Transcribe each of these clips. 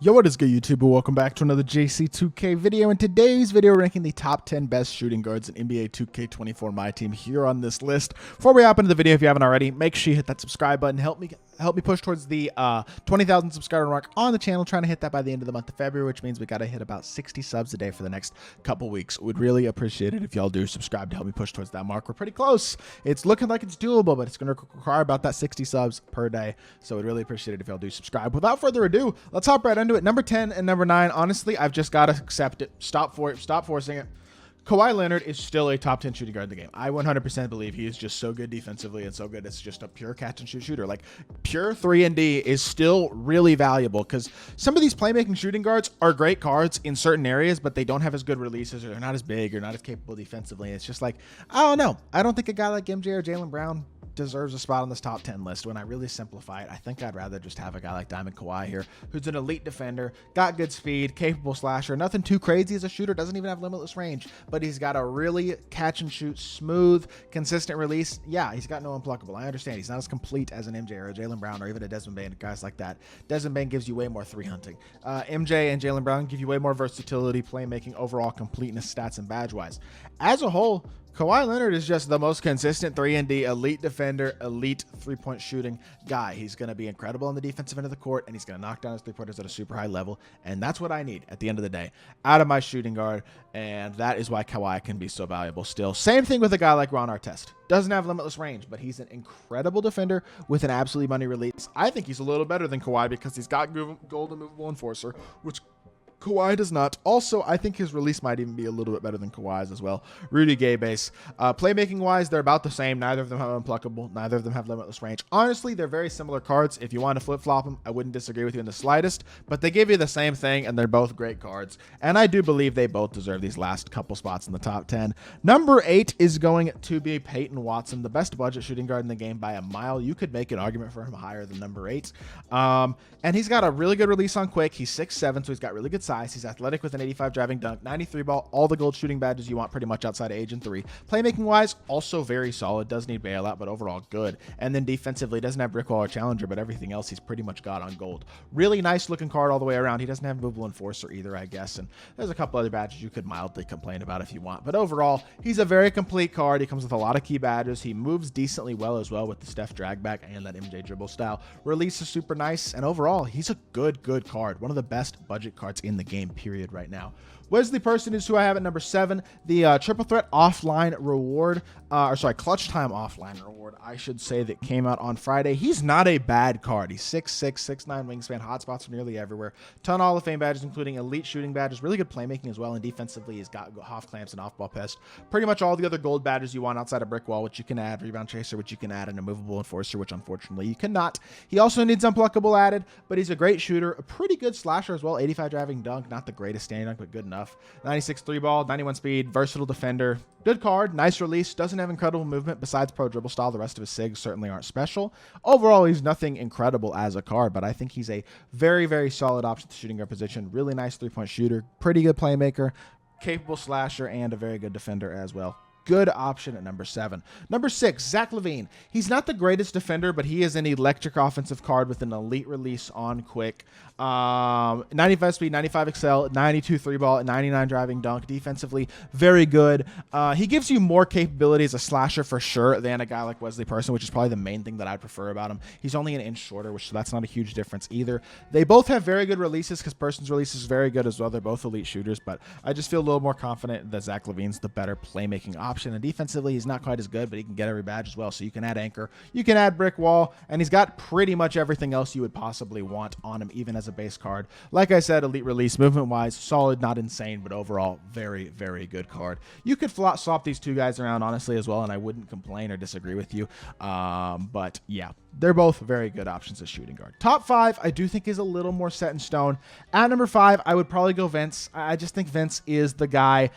Yo, what is good, YouTube? Welcome back to another JC2K video. In today's video, we're ranking the top 10 best shooting guards in NBA 2K24 MyTEAM here on this list. Before we hop into the video, if you haven't already, make sure you hit that subscribe button. Help me push towards the 20,000 subscriber mark on the channel. Trying to hit that by the end of the month of February, which means we got to hit about 60 subs a day for the next couple weeks. We'd really appreciate it if y'all do subscribe to help me push towards that mark. We're pretty close. It's looking like it's doable, but it's going to require about that 60 subs per day. So we'd really appreciate it if y'all do subscribe. Without further ado, let's hop right into it. Number 10 and number 9, honestly, I've just got to accept it. Stop forcing it. Kawhi Leonard is still a top 10 shooting guard in the game. I 100% believe he is just so good defensively and so good. It's just a pure catch and shoot shooter. Like pure 3-and-D is still really valuable because some of these playmaking shooting guards are great cards in certain areas, but they don't have as good releases or they're not as big or not as capable defensively. It's just like, I don't know. I don't think a guy like MJ or Jaylen Brown deserves a spot on this top 10 list. When I really simplify it, I think I'd rather just have a guy like Diamond Kawhi here, who's an elite defender, got good speed, capable slasher, nothing too crazy as a shooter, doesn't even have limitless range, but he's got a really catch and shoot, smooth, consistent release. Yeah, he's got no unpluckable. I understand he's not as complete as an MJ or a Jaylen Brown or even a Desmond Bane, guys like that. Desmond Bane gives you way more three hunting. MJ and Jaylen Brown give you way more versatility, playmaking, overall completeness, stats, and badge wise. As a whole, Kawhi Leonard is just the most consistent 3-and-D, elite defender, elite three-point shooting guy. He's going to be incredible on the defensive end of the court, and he's going to knock down his three-pointers at a super high level, and that's what I need at the end of the day out of my shooting guard, and that is why Kawhi can be so valuable still. Same thing with a guy like Ron Artest. Doesn't have limitless range, but he's an incredible defender with an absolutely money release. I think he's a little better than Kawhi because he's got gold and movable enforcer, which Kawhi does not. Also, I think his release might even be a little bit better than Kawhi's as well. Rudy Gay base. Playmaking wise, they're about the same. Neither of them have unpluckable. Neither of them have limitless range. Honestly, they're very similar cards. If you want to flip-flop them, I wouldn't disagree with you in the slightest, but they give you the same thing, and they're both great cards. And I do believe they both deserve these last couple spots in the top 10. Number 8 is going to be Peyton Watson, the best budget shooting guard in the game by a mile. You could make an argument for him higher than number 8. And he's got a really good release on quick. He's 6'7", so he's got really good size. He's athletic with an 85 driving dunk, 93 ball, all the gold shooting badges you want pretty much outside of age and 3. Playmaking wise, also very solid. Does need bailout, but overall good. And then defensively, doesn't have brick wall or challenger, but everything else he's pretty much got on gold. Really nice looking card all the way around. He doesn't have movable enforcer either, I guess. And there's a couple other badges you could mildly complain about if you want. But overall, he's a very complete card. He comes with a lot of key badges. He moves decently well as well with the Steph drag back and that MJ dribble style. Release is super nice. And overall, he's a good card. One of the best budget cards in the game, period, right now. Wesley Person is who I have at number 7. The triple threat offline reward, clutch time offline reward, I should say, that came out on Friday. He's not a bad card. He's 6'6", 6'9", wingspan, hotspots from nearly everywhere. Ton of Hall of Fame badges, including elite shooting badges, really good playmaking as well, and defensively he's got off clamps and off ball pest. Pretty much all the other gold badges you want outside of brick wall, which you can add, rebound chaser, which you can add, and a movable enforcer, which unfortunately you cannot. He also needs unpluckable added, but he's a great shooter, a pretty good slasher as well. 85 driving dunk, not the greatest standing dunk, but good enough. 96 3 ball, 91 speed, versatile defender. Good card, nice release, doesn't have incredible movement besides pro dribble style. The rest of his SIGs certainly aren't special. Overall, he's nothing incredible as a card, but I think he's a very solid option at the shooting guard position. Really nice three-point shooter, pretty good playmaker, capable slasher, and a very good defender as well. Good option at number 7. Number 6, Zach LaVine. He's not the greatest defender, but he is an electric offensive card with an elite release on quick. 95 speed, 95 excel, 92 3 ball, 99 driving dunk. Defensively, very good. He gives you more capability as a slasher for sure than a guy like Wesley Person, which is probably the main thing that I prefer about him. He's only an inch shorter, which that's not a huge difference either. They both have very good releases because Person's release is very good as well. They're both elite shooters, but I just feel a little more confident that Zach LaVine's the better playmaking option. And defensively, he's not quite as good, but he can get every badge as well. So you can add anchor, you can add brick wall, and he's got pretty much everything else you would possibly want on him, even as a base card. Like I said, elite release, movement-wise, solid, not insane, but overall, very good card. You could swap these two guys around, honestly, as well, and I wouldn't complain or disagree with you. But yeah, they're both very good options as shooting guard. Top 5, I do think is a little more set in stone. At number 5, I would probably go Vince. I just think Vince is the guy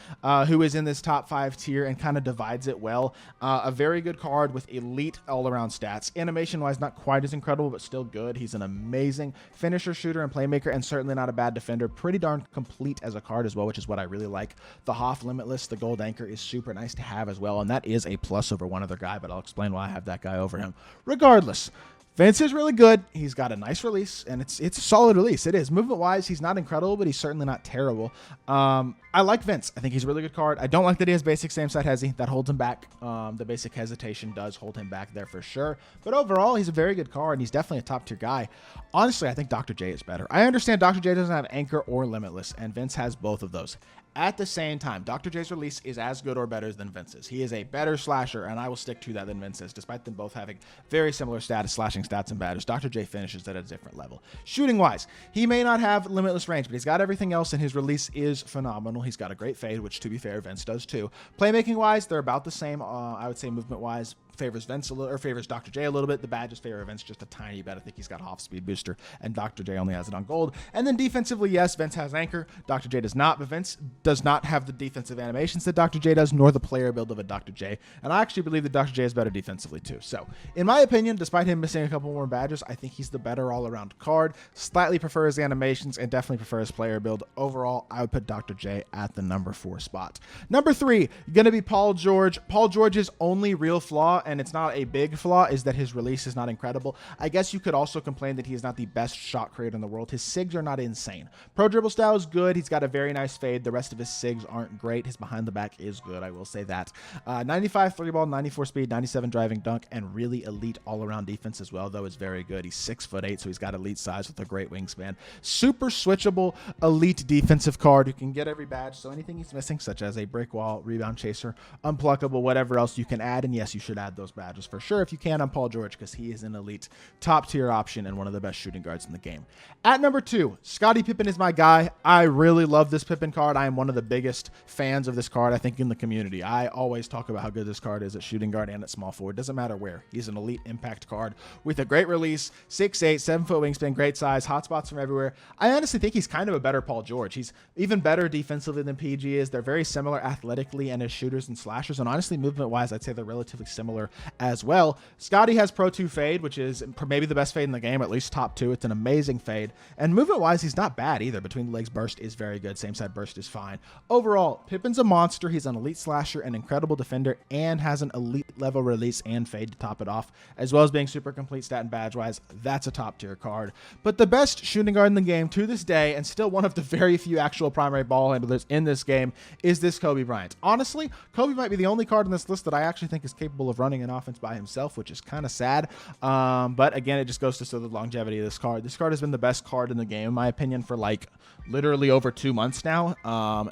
who is in this top 5 tier and kind of divides it well. A very good card with elite all-around stats. Animation-wise, not quite as incredible, but still good. He's an amazing finisher, shooter, and playmaker, and certainly not a bad defender. Pretty darn complete as a card as well, which is what I really like. The Hoff Limitless, the gold anchor, is super nice to have as well, and that is a plus over one other guy, but I'll explain why I have that guy over him. Regardless, Vince is really good. He's got a nice release, and it's a solid release. It is. Movement-wise, he's not incredible, but he's certainly not terrible. I like Vince. I think he's a really good card. I don't like that he has basic same side hezi. That holds him back. The basic hesitation does hold him back there for sure. But overall, he's a very good card, and he's definitely a top-tier guy. Honestly, I think Dr. J is better. I understand Dr. J doesn't have Anchor or Limitless, and Vince has both of those. At the same time, Dr. J's release is as good or better than Vince's. He is a better slasher, and I will stick to that than Vince is, despite them both having very similar slashing stats and badges. Dr. J finishes at a different level. Shooting-wise, he may not have limitless range, but he's got everything else, and his release is phenomenal. He's got a great fade, which, to be fair, Vince does too. Playmaking-wise, they're about the same. I would say movement-wise, favors Vince a little, or favors Dr. J a little bit. The badges favor Vince just a tiny bit. I think he's got off speed booster, and Dr. J only has it on gold. And then defensively, yes, Vince has Anchor. Dr. J does not, but Vince does not have the defensive animations that Dr. J does, nor the player build of a Dr. J. And I actually believe that Dr. J is better defensively too. So, in my opinion, despite him missing a couple more badges, I think he's the better all-around card. Slightly prefer his animations and definitely prefer his player build. Overall, I would put Dr. J at the number 4 spot. Number 3, going to be Paul George. Paul George's only real flaw, and it's not a big flaw, is that his release is not incredible. I guess you could also complain that he is not the best shot creator in the world. His SIGs are not insane. Pro dribble style is good. He's got a very nice fade. The rest of his SIGs aren't great. His behind the back is good, I will say that. 95 3 ball, 94 speed, 97 driving dunk, and really elite all-around defense as well, though is very good. He's 6'8", so he's got elite size with a great wingspan. Super switchable, elite defensive card who can get every badge, so anything he's missing, such as a break wall, rebound chaser, unpluckable, whatever else you can add, and yes, you should add those badges for sure if you can on Paul George, because he is an elite top-tier option and one of the best shooting guards in the game. At number 2, Scottie Pippen is my guy. I really love this Pippen card. I am one of the biggest fans of this card, I think, in the community. I always talk about how good this card is at shooting guard and at small forward. Doesn't matter where. He's an elite impact card with a great release, 6'8", 7-foot wingspan, great size, hot spots from everywhere. I honestly think he's kind of a better Paul George. He's even better defensively than PG is. They're very similar athletically and as shooters and slashers, and honestly, movement-wise, I'd say they're relatively similar as well. Scottie has Pro 2 fade, which is maybe the best fade in the game, at least top 2. It's an amazing fade. And movement-wise, he's not bad either. Between the legs burst is very good. Same side burst is fine. Overall, Pippen's a monster. He's an elite slasher, an incredible defender, and has an elite level release and fade to top it off, as well as being super complete stat and badge-wise. That's a top-tier card. But the best shooting guard in the game to this day, and still one of the very few actual primary ball handlers in this game, is this Kobe Bryant. Honestly, Kobe might be the only card on this list that I actually think is capable of running an offense by himself, which is kind of sad. But again, it just goes to show the longevity of this card. This card has been the best card in the game, in my opinion, for like literally over 2 months now.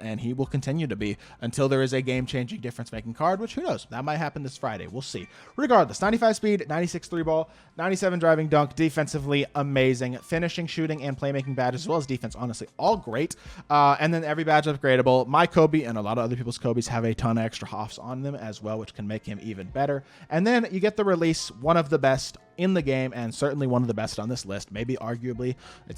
And he will continue to be until there is a game-changing difference-making card, which who knows? That might happen this Friday. We'll see. Regardless, 95 speed, 96 3-ball, 97 driving dunk, defensively amazing, finishing, shooting, and playmaking badges, as well as defense, honestly, all great. And then every badge upgradable. My Kobe and a lot of other people's Kobe's have a ton of extra hoffs on them as well, which can make him even better. And then you get the release, one of the best in the game, and certainly one of the best on this list. Maybe it's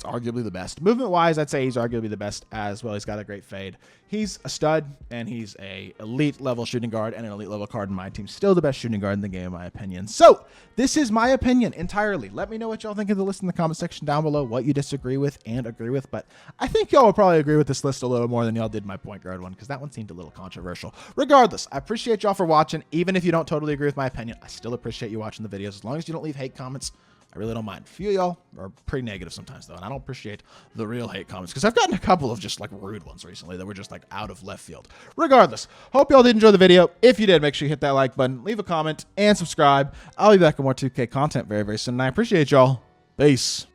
arguably the best. Movement-wise, I'd say he's arguably the best as well. He's got a great fade. He's a stud, and he's a elite level shooting guard and an elite level card in my team. Still the best shooting guard in the game, in my opinion. So this is my opinion entirely. Let me know what y'all think of the list in the comment section down below, what you disagree with and agree with. But I think y'all will probably agree with this list a little more than y'all did my point guard one, because that one seemed a little controversial. Regardless, I appreciate y'all for watching. Even if you don't totally agree with my opinion, I still appreciate you watching the videos. As long as you don't leave hate comments, I really don't mind. A few of y'all are pretty negative sometimes, though, and I don't appreciate the real hate comments, because I've gotten a couple of just like rude ones recently that were just like out of left field. Regardless, hope y'all did enjoy the video. If you did, make sure you hit that like button, leave a comment, and subscribe. I'll be back with more 2K content very, very soon, and I appreciate y'all. Peace.